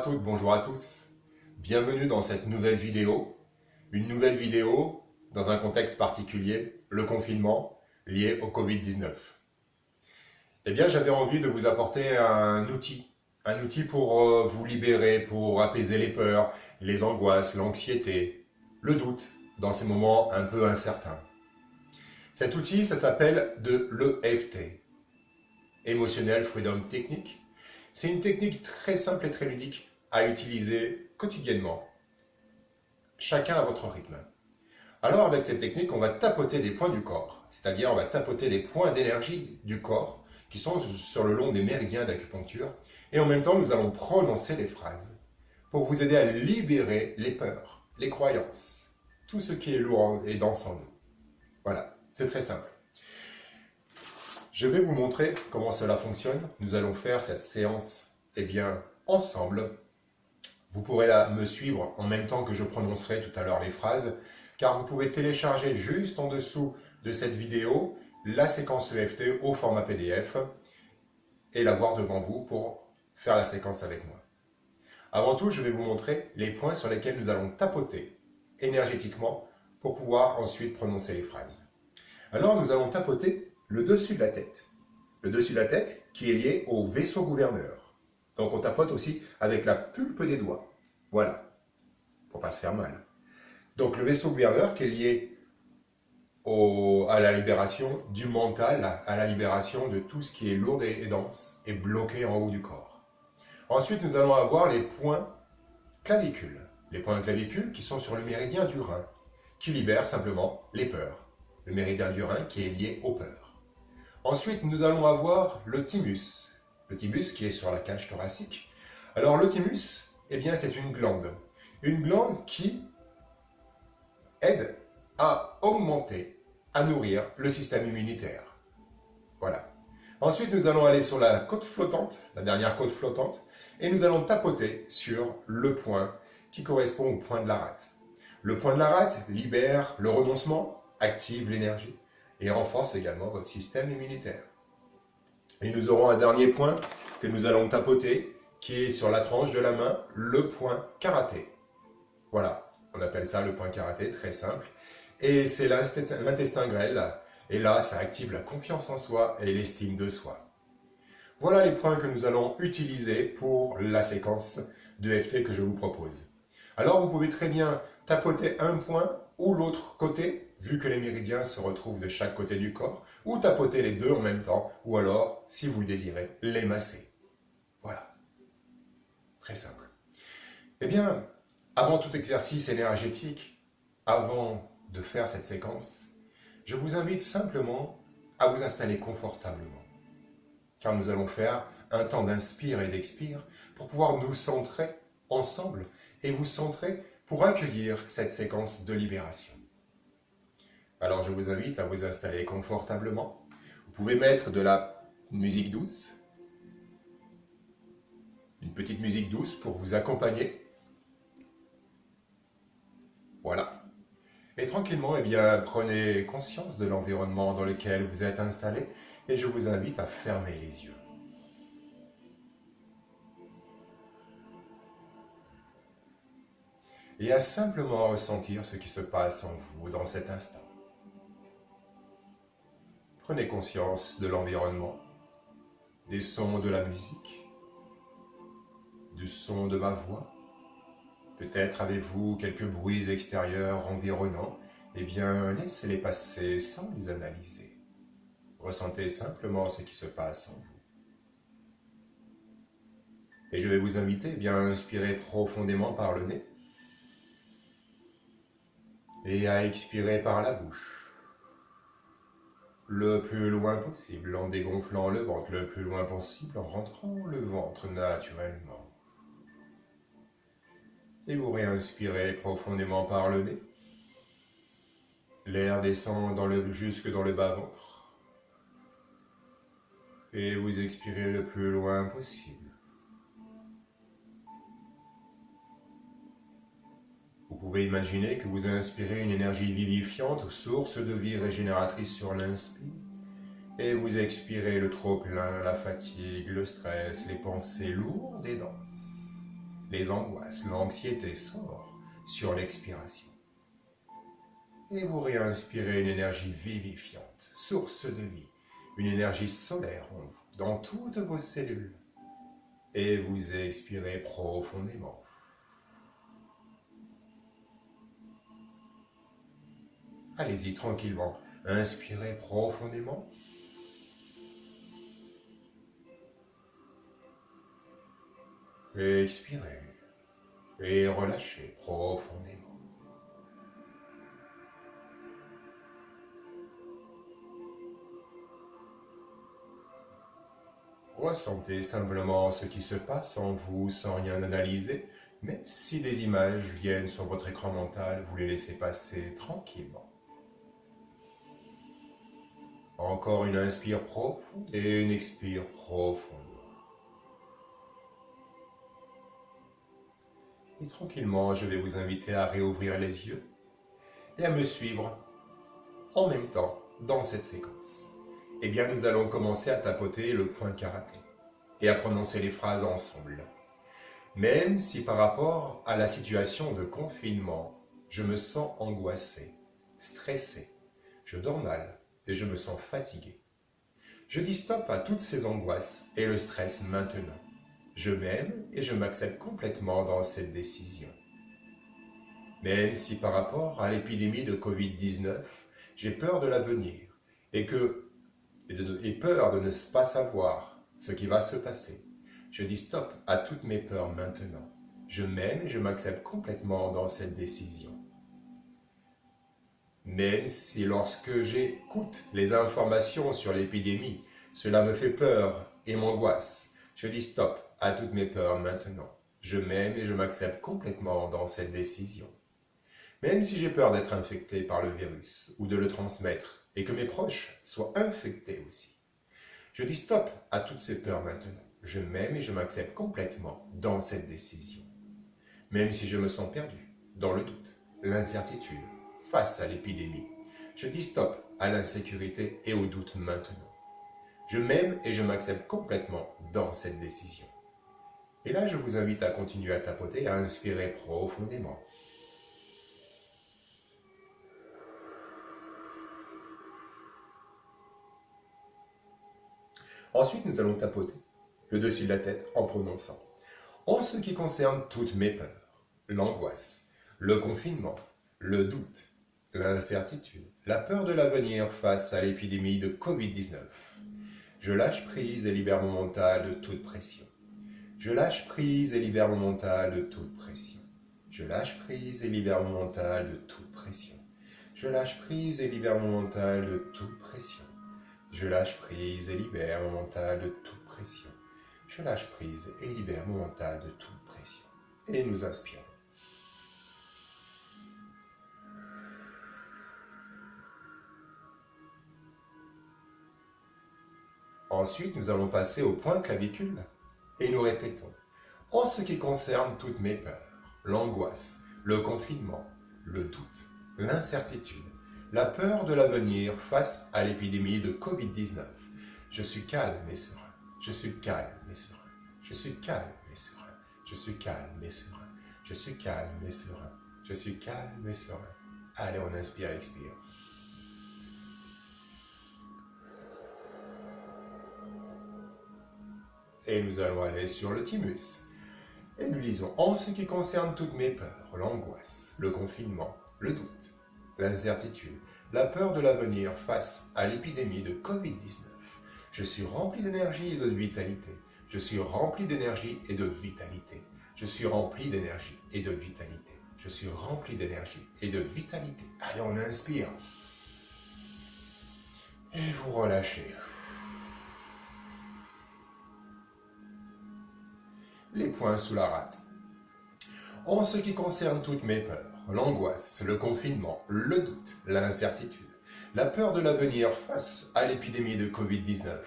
toutes, bonjour à tous. Bienvenue dans cette nouvelle vidéo. Une nouvelle vidéo dans un contexte particulier, le confinement lié au Covid-19. Eh bien, j'avais envie de vous apporter un outil pour vous libérer, pour apaiser les peurs, les angoisses, l'anxiété, le doute dans ces moments un peu incertains. Cet outil, ça s'appelle de l'EFT, Emotional Freedom Technique. C'est une technique très simple et très ludique à utiliser quotidiennement, chacun à votre rythme. Alors avec cette technique, on va tapoter des points du corps, c'est-à-dire on va tapoter des points d'énergie du corps qui sont sur le long des méridiens d'acupuncture, et en même temps nous allons prononcer des phrases pour vous aider à libérer les peurs, les croyances, tout ce qui est lourd et dense en nous. Voilà, c'est très simple. Je vais vous montrer comment cela fonctionne. Nous allons faire cette séance ensemble. Vous pourrez me suivre en même temps que je prononcerai tout à l'heure les phrases, car vous pouvez télécharger juste en dessous de cette vidéo la séquence EFT au format PDF et la voir devant vous pour faire la séquence avec moi. Avant tout, je vais vous montrer les points sur lesquels nous allons tapoter énergétiquement pour pouvoir ensuite prononcer les phrases. Alors nous allons tapoter le dessus de la tête. Le dessus de la tête qui est lié au vaisseau gouverneur. Donc on tapote aussi avec la pulpe des doigts. Voilà, pour pas se faire mal. Donc le vaisseau gouverneur qui est lié à la libération du mental, à la libération de tout ce qui est lourd et dense et bloqué en haut du corps. Ensuite nous allons avoir les points clavicules. Les points clavicules qui sont sur le méridien du rein, qui libèrent simplement les peurs. Le méridien du rein qui est lié aux peurs. Ensuite, nous allons avoir le thymus. Le thymus qui est sur la cage thoracique. Alors, le thymus, c'est une glande. Une glande qui aide à augmenter, à nourrir le système immunitaire. Voilà. Ensuite, nous allons aller sur la côte flottante, la dernière côte flottante, et nous allons tapoter sur le point qui correspond au point de la rate. Le point de la rate libère le renoncement, active l'énergie et renforce également votre système immunitaire. Et nous aurons un dernier point que nous allons tapoter, qui est sur la tranche de la main, le point karaté. Voilà, on appelle ça le point karaté, très simple. Et c'est l'intestin grêle, et là, ça active la confiance en soi et l'estime de soi. Voilà les points que nous allons utiliser pour la séquence de EFT que je vous propose. Alors, vous pouvez très bien tapoter un point ou l'autre côté, vu que les méridiens se retrouvent de chaque côté du corps, ou tapoter les deux en même temps, ou alors, si vous le désirez, les masser. Voilà. Très simple. Eh bien, avant tout exercice énergétique, avant de faire cette séquence, je vous invite simplement à vous installer confortablement. Car nous allons faire un temps d'inspire et d'expire pour pouvoir nous centrer ensemble et vous centrer pour accueillir cette séquence de libération. Alors je vous invite à vous installer confortablement. Vous pouvez mettre de la musique douce, une petite musique douce pour vous accompagner. Voilà. Et tranquillement, prenez conscience de l'environnement dans lequel vous êtes installé et je vous invite à fermer les yeux. Et à simplement ressentir ce qui se passe en vous dans cet instant. Prenez conscience de l'environnement, des sons de la musique, du son de ma voix. Peut-être avez-vous quelques bruits extérieurs environnants, laissez-les passer sans les analyser. Ressentez simplement ce qui se passe en vous. Et je vais vous inviter à inspirer profondément par le nez et à expirer par la bouche. Le plus loin possible, en dégonflant le ventre le plus loin possible, en rentrant le ventre naturellement. Et vous réinspirez profondément par le nez. L'air descend jusque dans le bas-ventre. Et vous expirez le plus loin possible. Vous pouvez imaginer que vous inspirez une énergie vivifiante, source de vie régénératrice sur l'inspire, et vous expirez le trop-plein, la fatigue, le stress, les pensées lourdes et denses. les angoisses, l'anxiété sort sur l'expiration. Et vous réinspirez une énergie vivifiante, source de vie, une énergie solaire en vous, dans toutes vos cellules. Et vous expirez profondément. Allez-y tranquillement, inspirez profondément. Expirez et relâchez profondément. Ressentez simplement ce qui se passe en vous sans rien analyser, même si des images viennent sur votre écran mental, vous les laissez passer tranquillement. Encore une inspire profonde et une expire profonde. Et tranquillement, je vais vous inviter à réouvrir les yeux et à me suivre en même temps dans cette séquence. Eh bien, nous allons commencer à tapoter le point karaté et à prononcer les phrases ensemble. Même si par rapport à la situation de confinement, je me sens angoissé, stressé, je dors mal et je me sens fatigué. Je dis stop à toutes ces angoisses et le stress maintenant. Je m'aime et je m'accepte complètement dans cette décision. Même si par rapport à l'épidémie de Covid-19, j'ai peur de l'avenir et peur de ne pas savoir ce qui va se passer, je dis stop à toutes mes peurs maintenant. Je m'aime et je m'accepte complètement dans cette décision. Même si lorsque j'écoute les informations sur l'épidémie, cela me fait peur et m'angoisse, je dis stop à toutes mes peurs maintenant. Je m'aime et je m'accepte complètement dans cette décision. Même si j'ai peur d'être infecté par le virus ou de le transmettre et que mes proches soient infectés aussi, je dis stop à toutes ces peurs maintenant. Je m'aime et je m'accepte complètement dans cette décision. Même si je me sens perdu, dans le doute, l'incertitude, face à l'épidémie, je dis stop à l'insécurité et au doute maintenant. Je m'aime et je m'accepte complètement dans cette décision. Et là, je vous invite à continuer à tapoter, à inspirer profondément. Ensuite, nous allons tapoter le dessus de la tête en prononçant. En ce qui concerne toutes mes peurs, l'angoisse, le confinement, le doute, l'incertitude, la peur de l'avenir face à l'épidémie de Covid-19, je lâche prise et libère mon mental de toute pression. Je lâche prise et libère mon mental de toute pression. Je lâche prise et libère mon mental de toute pression. Je lâche prise et libère mon mental de toute pression. Je lâche prise et libère mon mental de toute pression. Je lâche prise et libère mon mental de toute pression. Et nous inspirons. Ensuite, nous allons passer au point clavicule et nous répétons. En ce qui concerne toutes mes peurs, l'angoisse, le confinement, le doute, l'incertitude, la peur de l'avenir face à l'épidémie de Covid-19, je suis calme et serein. Je suis calme et serein. Je suis calme et serein. Je suis calme et serein. Je suis calme et serein. Je suis calme et serein. Allez, on inspire, expire. Et nous allons aller sur le thymus. Et nous lisons, en ce qui concerne toutes mes peurs, l'angoisse, le confinement, le doute, l'incertitude, la peur de l'avenir face à l'épidémie de Covid-19, je suis rempli d'énergie et de vitalité. Je suis rempli d'énergie et de vitalité. Je suis rempli d'énergie et de vitalité. Je suis rempli d'énergie et de vitalité. Allez, on inspire. Et vous relâchez. Les poings sous la rate. En ce qui concerne toutes mes peurs, l'angoisse, le confinement, le doute, l'incertitude, la peur de l'avenir face à l'épidémie de Covid-19,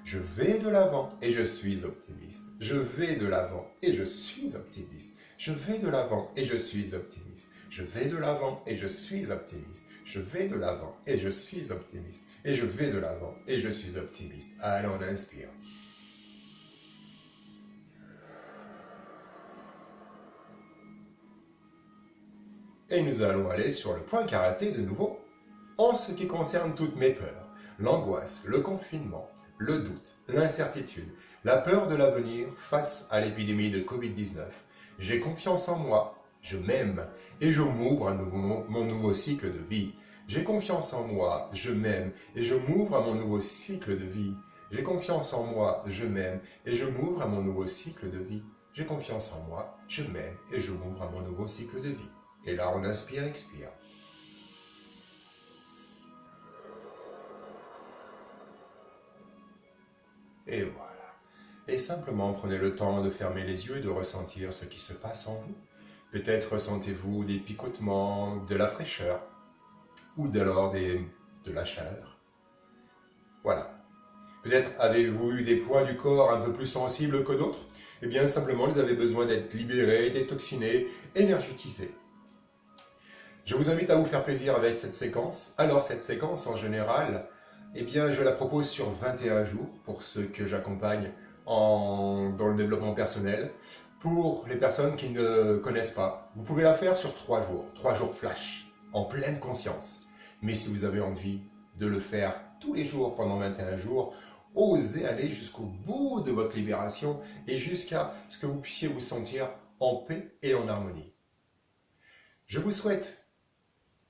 je vais de l'avant et je suis optimiste. Je vais de l'avant et je suis optimiste. Je vais de l'avant et je suis optimiste. Je vais de l'avant et je suis optimiste. Je vais de l'avant et je suis optimiste. Et je vais de l'avant et je suis optimiste. Allez, on inspire. Et nous allons aller sur le point karaté de nouveau en ce qui concerne toutes mes peurs, l'angoisse, le confinement, le doute, l'incertitude, la peur de l'avenir face à l'épidémie de Covid-19. J'ai confiance en moi, je m'aime et je m'ouvre à mon nouveau cycle de vie. J'ai confiance en moi, je m'aime et je m'ouvre à mon nouveau cycle de vie. J'ai confiance en moi, je m'aime et je m'ouvre à mon nouveau cycle de vie. J'ai confiance en moi, je m'aime et je m'ouvre à mon nouveau cycle de vie. Et là, on inspire, expire. Et voilà. Et simplement prenez le temps de fermer les yeux et de ressentir ce qui se passe en vous. Peut-être ressentez-vous des picotements, de la fraîcheur ou de la chaleur. Voilà. Peut-être avez-vous eu des points du corps un peu plus sensibles que d'autres. Eh bien, simplement, ils avaient besoin d'être libérés, détoxinés, énergétisés. Je vous invite à vous faire plaisir avec cette séquence. Alors, cette séquence, en général, eh bien, je la propose sur 21 jours pour ceux que j'accompagne dans le développement personnel. Pour les personnes qui ne connaissent pas, vous pouvez la faire sur 3 jours flash, en pleine conscience. Mais si vous avez envie de le faire tous les jours pendant 21 jours, osez aller jusqu'au bout de votre libération et jusqu'à ce que vous puissiez vous sentir en paix et en harmonie. Je vous souhaite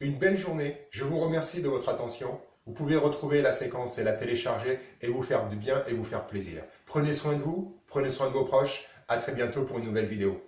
une belle journée. Je vous remercie de votre attention. Vous pouvez retrouver la séquence et la télécharger et vous faire du bien et vous faire plaisir. Prenez soin de vous, prenez soin de vos proches. À très bientôt pour une nouvelle vidéo.